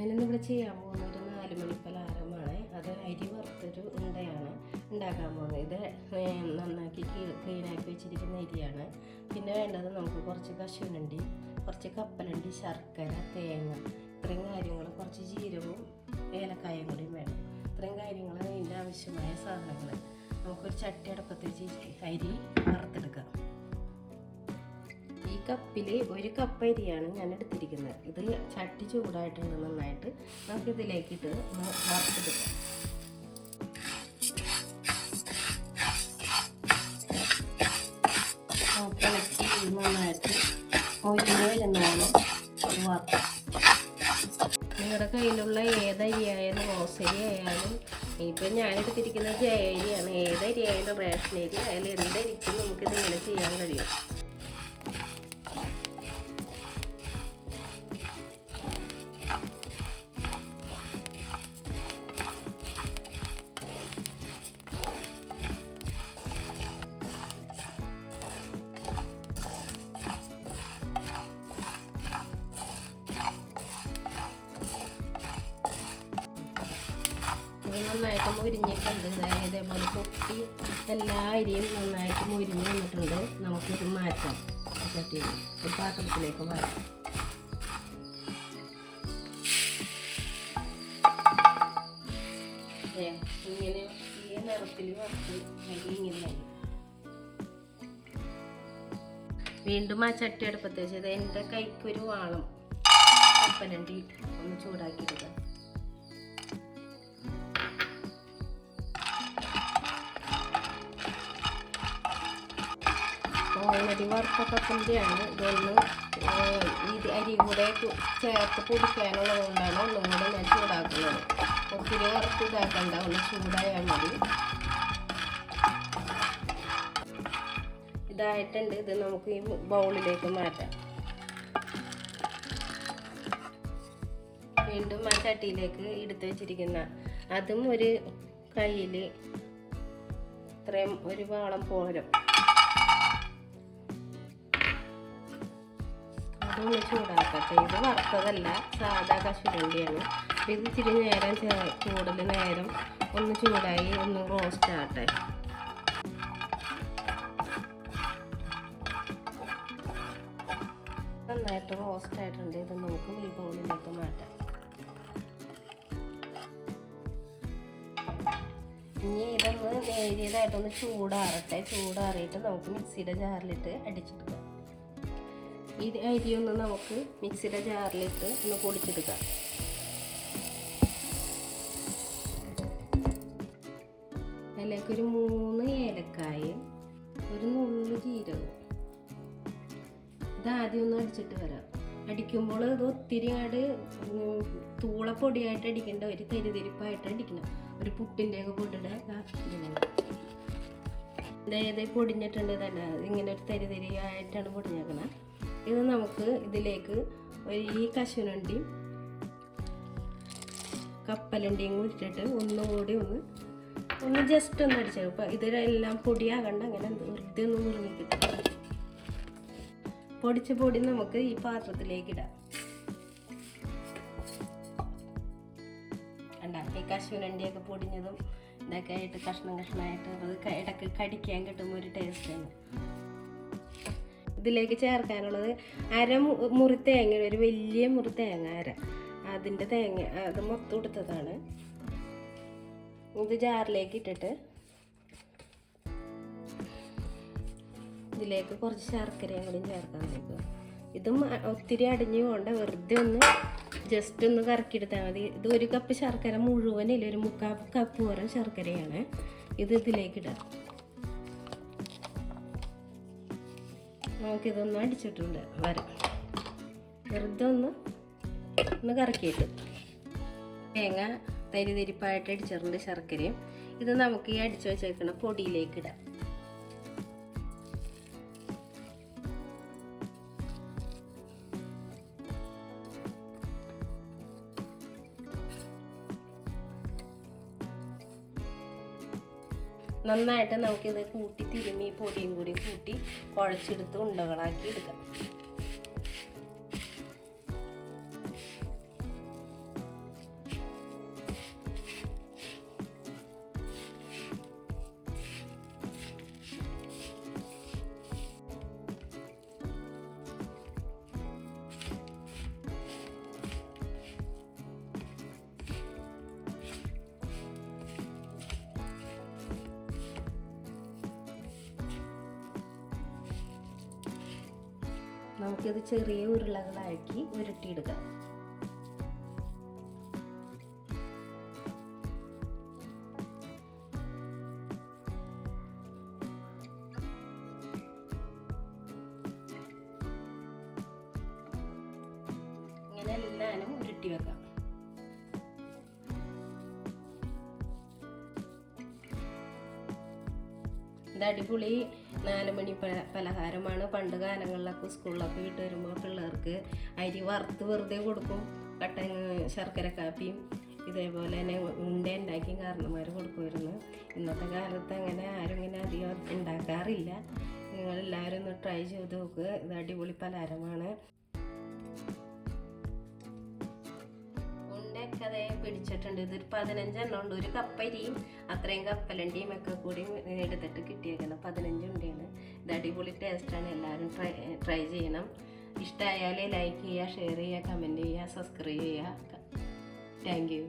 ഞാനിന്നിവിടെ ചെയ്യാൻ പോകുന്ന ഒരു 4 മണി പലഹാരമാണ്. അത് അരി വറുത്തൊരു ഉണ്ടയാണ് ഉണ്ടാക്കാൻ പോകുന്നത്. ഇത് നന്നാക്കി ക്ലീനാക്കി വെച്ചിരിക്കുന്ന അരിയാണ്. പിന്നെ വേണ്ടത് നമുക്ക് കുറച്ച് കശുവണ്ടി, കുറച്ച് കപ്പലണ്ടി, ശർക്കര, തേങ്ങ, ഇത്രയും കാര്യങ്ങൾ, കുറച്ച് ജീരകവും ഏലക്കായും കൂടിയും വേണം. ഇത്രയും കാര്യങ്ങൾ അതിൻ്റെ ആവശ്യമായ സാധനങ്ങൾ. നമുക്കൊരു ചട്ടി അടുപ്പത്ത് വെച്ച് അരി വറുത്തെടുക്കാം. ഈ കപ്പിൽ 1 കപ്പ് അരിയാണ് ഞാൻ എടുത്തിരിക്കുന്നത്. ഇത് ചട്ടി ചൂടായിട്ടുണ്ട് നന്നായിട്ട്. നമുക്ക് ഇതിലേക്കിട്ട് വറുത്തെടുക്കാം. ഇളക്കി നന്നായിട്ട് മൊരിഞ്ഞ് വരുന്നതാണ് വറുത്ത്. നിങ്ങളുടെ കയ്യിലുള്ള ഏതരിയായാലും റോസരി ആയാലും, ഇപ്പം ഞാനെടുത്തിരിക്കുന്ന ജയരിയാണ്. ഏതരി ആയാലും റേഷൻ അരി ആയാലും എന്തരിക്കും നമുക്കിതിങ്ങനെ ചെയ്യാൻ കഴിയും. നന്നായിട്ട് മുരിഞ്ഞിട്ടുണ്ട്. ഇതേപോലെ പൊട്ടി എല്ലാ അരിയും നന്നായിട്ട് മുരിഞ്ഞ് വന്നിട്ടുണ്ട്. നമുക്കിത് മാറ്റാം. ചട്ടിയിൽ ഒരു പാത്രത്തിലേക്ക് മാറ്റാം. ഇങ്ങനെ ഈ നിറത്തിൽ വറുത്ത് അരി ഇങ്ങനെ വീണ്ടും ആ ചട്ടി അടുപ്പത്ത് വെച്ചത് എൻ്റെ കൈക്കൊരു വാളം കപ്പലണ്ടി ഒന്ന് ചൂടാക്കിയിടുക. ഓൾറെഡി വറുത്ത കപ്പലണ്ടിയാണ്. ഇതൊന്ന് ഈ അരി കൂടെ ചേർത്ത് പൊടിക്കാനുള്ളത് കൊണ്ടാണ് ഒന്നും കൂടെ ഞാൻ ചൂടാക്കുന്നത്. ഒത്തിരി വറുത്ത് ഇതാക്കണ്ട, ഒന്ന് ചൂടായാൽ മതി. ഇതായിട്ടുണ്ട്. ഇത് നമുക്ക് ഈ ബൗളിലേക്ക് മാറ്റാം. വീണ്ടും ആ ചട്ടിയിലേക്ക് എടുത്ത് വെച്ചിരിക്കുന്ന അതും ഒരു കയ്യിൽ ഇത്രയും ഒരു വാളം പോരം അതൊന്ന് ചൂടാക്കട്ടെ. ഇത് വറുത്തതല്ല, സാധാ കശുവണ്ടിയാണ്. ഇത് ഇച്ചിരി നേരം കൂടുതൽ നേരം ഒന്ന് ചൂടായി ഒന്ന് റോസ്റ്റ് ആകട്ടെ. നന്നായിട്ട് റോസ്റ്റ് ആയിട്ടുണ്ട്. ഇത് നമുക്ക് ഈ ബൗളിലേക്ക് മാറ്റാം. ഇനി ഇതൊന്ന് നേരിയതായിട്ടൊന്ന് ചൂടാറട്ടെ. ചൂടാറിയിട്ട് നമുക്ക് മിക്സിയുടെ ജാറിലിട്ട് അടിച്ചെടുക്കാം. ഈ അരി ഒന്ന് നമുക്ക് മിക്സിയുടെ ജാറിലിട്ട് ഒന്ന് പൊടിച്ചെടുക്കാം. അതിലേക്കൊരു 3 ഏലക്കായും ഒരു നുള്ളു ജീരകവും. ഇതാദ്യം ഒന്ന് അടിച്ചിട്ട് വരാം. അടിക്കുമ്പോൾ ഇത് ഒത്തിരി തൂളപ്പൊടിയായിട്ട് അടിക്കേണ്ട, ഒരു തരിതരിപ്പായിട്ട് അടിക്കണം. ഒരു പുട്ടിൻ്റെയൊക്കെ പൊടിയുടെ അതായത് പൊടിഞ്ഞിട്ടുണ്ട് തന്നെ. ഇങ്ങനെ ഒരു തരിതരിയായിട്ടാണ് പൊടിഞ്ഞേക്കണം. ഇത് നമുക്ക് ഇതിലേക്ക് ഈ കശുവണ്ടിയും കപ്പലണ്ടിയും കൂടി ഇട്ടിട്ട് ഒന്നുകൂടി ഒന്ന് ജസ്റ്റ് ഒന്ന് അടിച്ചത്. ഇപ്പം ഇതിലെല്ലാം പൊടിയാകണ്ട, അങ്ങനെ വെറുതെ ഒന്ന് മുറിഞ്ഞ് കിട്ടും. പൊടിച്ച പൊടി നമുക്ക് ഈ പാത്രത്തിലേക്ക് ഇടാം. ഈ കശുവണ്ടിയൊക്കെ പൊടിഞ്ഞതും ഇതൊക്കെ ആയിട്ട് കഷ്ണമായിട്ട് അത് ഇടയ്ക്ക് കടിക്കാൻ കിട്ടുമ്പോൾ ഒരു ടേസ്റ്റാണ്. ഇതിലേക്ക് ചേർക്കാനുള്ളത് മുറി തേങ്ങ, ഒരു വലിയ മുറി തേങ്ങ അതിൻ്റെ തേങ്ങ അത് മൊത്തം എടുത്തതാണ്. ഇത് ജാറിലേക്ക് ഇട്ടിട്ട് ഇതിലേക്ക് കുറച്ച് ശർക്കരയും കൂടി ചേർക്കാൻ നോക്കുക. ഇതും ഒത്തിരി അടിഞ്ഞു കൊണ്ട് വെറുതെ ഒന്ന് ജസ്റ്റ് ഒന്ന് കറക്കിയെടുത്താൽ മതി. ഇത് 1 കപ്പ് ശർക്കര മുഴുവനില്ല, ഒരു 3/4 കപ്പ് വരെ ശർക്കരയാണ്. ഇത് ഇതിലേക്കിടാം. നമുക്കിതൊന്ന് അടിച്ചിട്ടുണ്ട് വെറുതെ ഒന്ന് കറക്കിയിട്ട് തേങ്ങ തരിതരിപ്പായിട്ട് അടിച്ചിട്ടുണ്ട് ശർക്കരയും. ഇത് നമുക്ക് ഈ അടിച്ചു വെച്ചേക്കുന്ന പൊടിയിലേക്ക് ഇടാം. നന്നായിട്ട് നമുക്കിത് കൂട്ടി തിരുമ്മി പൊടിയും കൂടി കൂട്ടി കുഴച്ചെടുത്ത് ഉണ്ടകളാക്കി എടുക്കാം. നമുക്കിത് ചെറിയ ഉരുളകളാക്കി ഉരുട്ടിയെടുക്കാം. ഇങ്ങനെ എല്ലാനും ഉരുട്ടി വെക്കാം. ഇത് അടിപൊളി 4 മണി പലഹാരമാണ്. പണ്ട് കാലങ്ങളിലൊക്കെ സ്കൂളിലൊക്കെ വിട്ട് വരുമ്പോൾ പിള്ളേർക്ക് അരി വറുത്ത് വെറുതെ കൊടുക്കും. ശർക്കര കാപ്പിയും ഇതേപോലെ തന്നെ ഉണ്ട ഉണ്ടാക്കി കാരണന്മാർ കൊടുക്കുമായിരുന്നു. ഇന്നത്തെ കാലത്ത് അങ്ങനെ ആരും ഇങ്ങനെ അധികം ഉണ്ടാക്കാറില്ല. നിങ്ങളെല്ലാവരും ഒന്ന് ട്രൈ ചെയ്ത് നോക്കുക. ഇത് അടിപൊളി പലഹാരമാണ്. അതേ പിടിച്ചിട്ടുണ്ട്. ഇതൊരു 15 എണ്ണം ഉണ്ട്. ഒരു കപ്പരിയും അത്രയും കപ്പലണ്ടിയും ഒക്കെ കൂടി എടുത്തിട്ട് കിട്ടിയേക്കണം. 15 ഉണ്ടയാണ്. ഇത് അടിപൊളി ടേസ്റ്റാണ്. എല്ലാവരും ട്രൈ ചെയ്യണം. ഇഷ്ടമായാൽ ലൈക്ക് ചെയ്യുക, ഷെയർ ചെയ്യുക, കമൻറ്റ് ചെയ്യുക, സബ്സ്ക്രൈബ് ചെയ്യുക. Thank you.